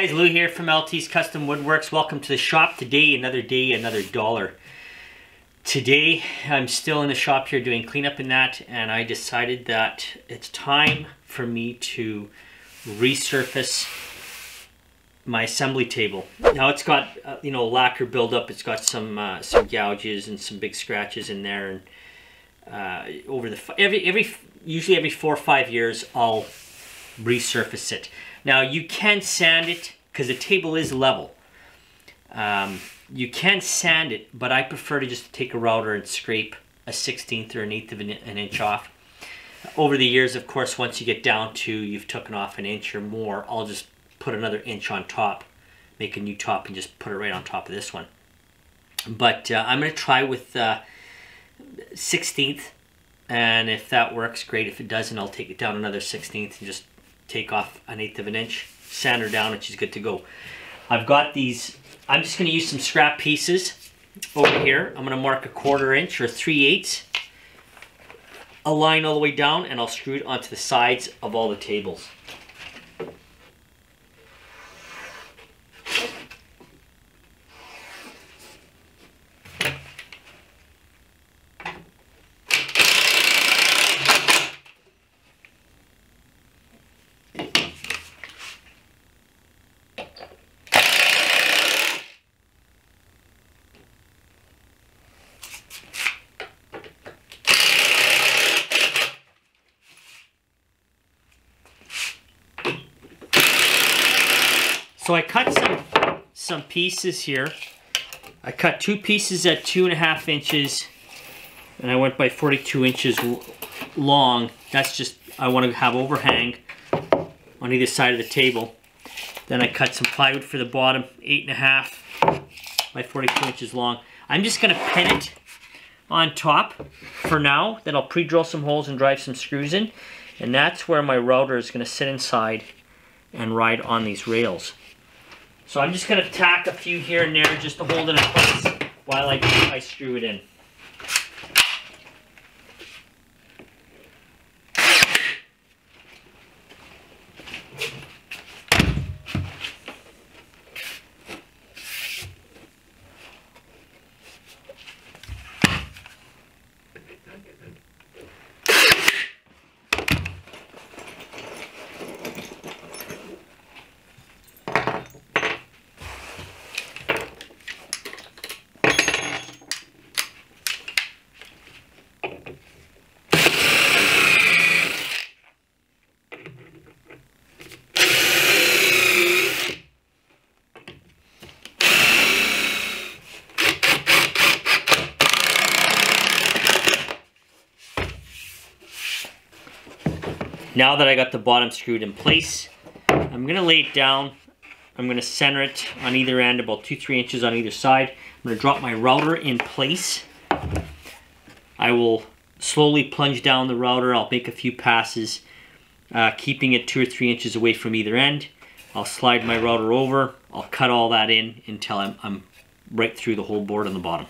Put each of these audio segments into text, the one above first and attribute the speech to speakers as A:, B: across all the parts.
A: guys, Lou here from LT's Custom Woodworks. Welcome to the shop. Today, another day, another dollar. Today, I'm still in the shop here doing cleanup and that, and I decided that it's time for me to resurface my assembly table. Now it's got lacquer buildup. It's got some gouges and some big scratches in there, and usually every 4 or 5 years I'll resurface it. Now you can sand it because the table is level. You can sand it, but I prefer to just take a router and scrape a 1/16 or an 1/8 of an inch off. Over the years, of course, once you get down to you've taken off an inch or more, I'll just put another inch on top, make a new top, and just put it right on top of this one. But I'm going to try with 1/16, and if that works, great. If it doesn't, I'll take it down another 1/16 and just take off an 1/8 of an inch, sand her down, and she's good to go. I've got these. I'm just going to use some scrap pieces over here. I'm going to mark a 1/4 inch or 3/8, a line all the way down, and I'll screw it onto the sides of all the tables. So I cut some pieces here. I cut 2 pieces at 2.5 inches, and I went by 42 inches long. That's just, I want to have overhang on either side of the table. Then I cut some plywood for the bottom, 8.5 by 42 inches long. I'm just going to pin it on top for now. Then I'll pre-drill some holes and drive some screws in. And that's where my router is going to sit inside and ride on these rails. So I'm just going to tack a few here and there just to hold it in place while I screw it in. Now that I got the bottom screwed in place, I'm going to lay it down. I'm going to center it on either end, about 2-3 inches on either side. I'm going to drop my router in place. I will slowly plunge down the router. I'll make a few passes, keeping it 2 or 3 inches away from either end. I'll slide my router over. I'll cut all that in until I'm right through the whole board on the bottom.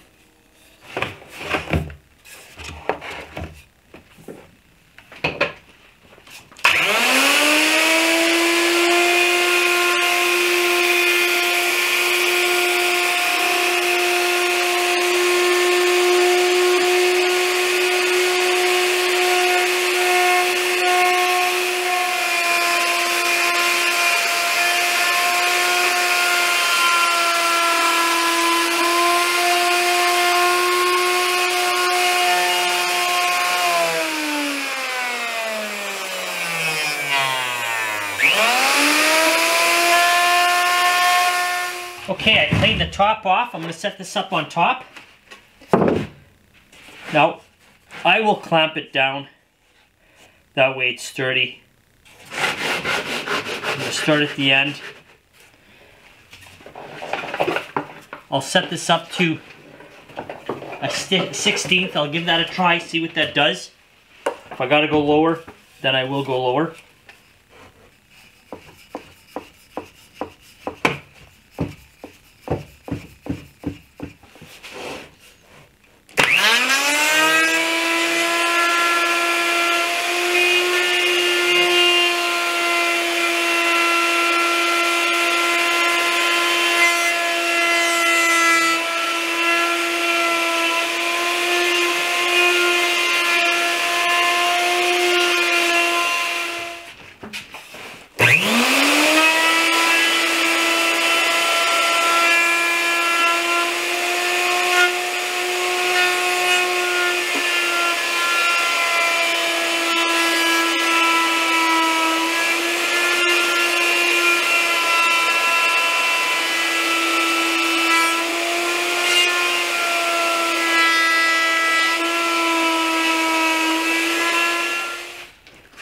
A: Okay, I cleaned the top off. I'm going to set this up on top. Now, I will clamp it down. That way it's sturdy. I'm going to start at the end. I'll set this up to a 1/16. I'll give that a try, see what that does. If I got to go lower, then I will go lower.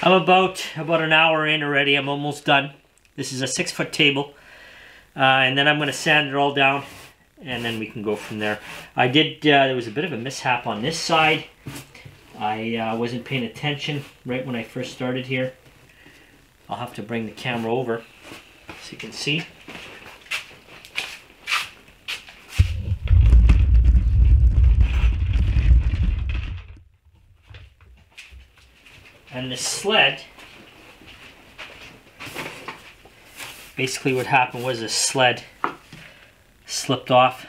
A: I'm about an hour in already. I'm almost done. This is a 6-foot table. And then I'm going to sand it all down, and then we can go from there. There was a bit of a mishap on this side. I wasn't paying attention right when I first started here. I'll have to bring the camera over so you can see. And the sled, basically what happened was the sled slipped off.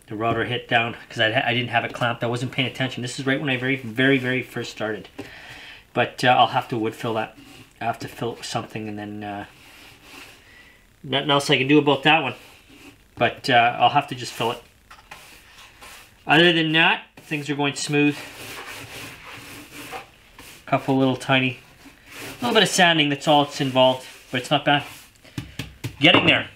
A: The rudder hit down because I didn't have it clamped. I wasn't paying attention. This is right when I very first started. But I'll have to wood fill that. I have to fill it with something, and then nothing else I can do about that one. But I'll have to just fill it. Other than that, things are going smooth. Couple little tiny, little bit of sanding, that's all that's involved, but it's not bad. Getting there.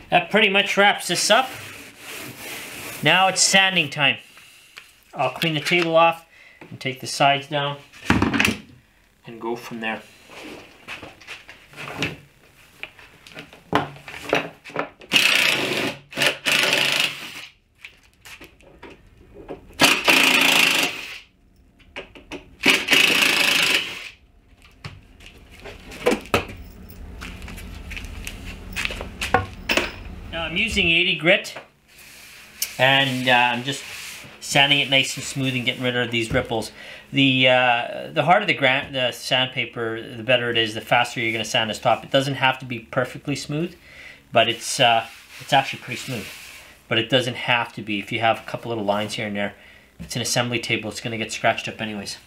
A: That pretty much wraps this up. Now it's sanding time. I'll clean the table off and take the sides down and go from there. Now I'm using 80 grit, and I'm just sanding it nice and smooth and getting rid of these ripples. The harder the sandpaper, the better it is, the faster you're going to sand this top. It doesn't have to be perfectly smooth, but it's actually pretty smooth. But it doesn't have to be. If you have a couple little lines here and there, it's an assembly table, it's going to get scratched up anyways.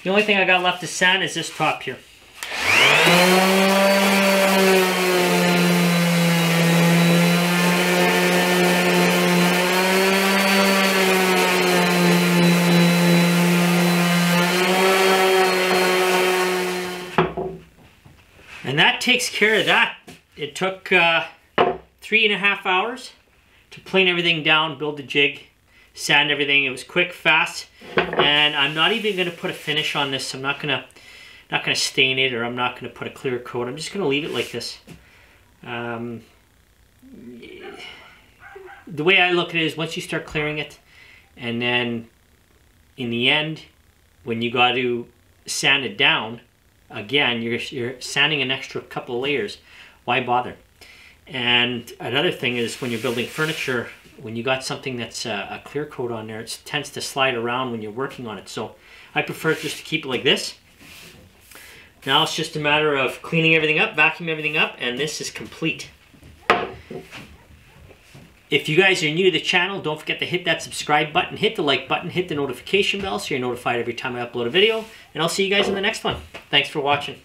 A: The only thing I got left to sand is this top here. And that takes care of that. It took 3.5 hours to plane everything down, build the jig, sand everything. It was quick, fast, and I'm not even going to put a finish on this. I'm not gonna stain it, or I'm not gonna put a clear coat. I'm just gonna leave it like this. The way I look at it is, once you start clearing it, and then in the end, when you got to sand it down again, you're sanding an extra couple of layers. Why bother? And another thing is when you're building furniture, when you got something that's a clear coat on there, it tends to slide around when you're working on it. So I prefer just to keep it like this. Now it's just a matter of cleaning everything up, vacuuming everything up, and this is complete. If you guys are new to the channel, don't forget to hit that subscribe button, hit the like button, hit the notification bell so you're notified every time I upload a video, and I'll see you guys in the next one. Thanks for watching.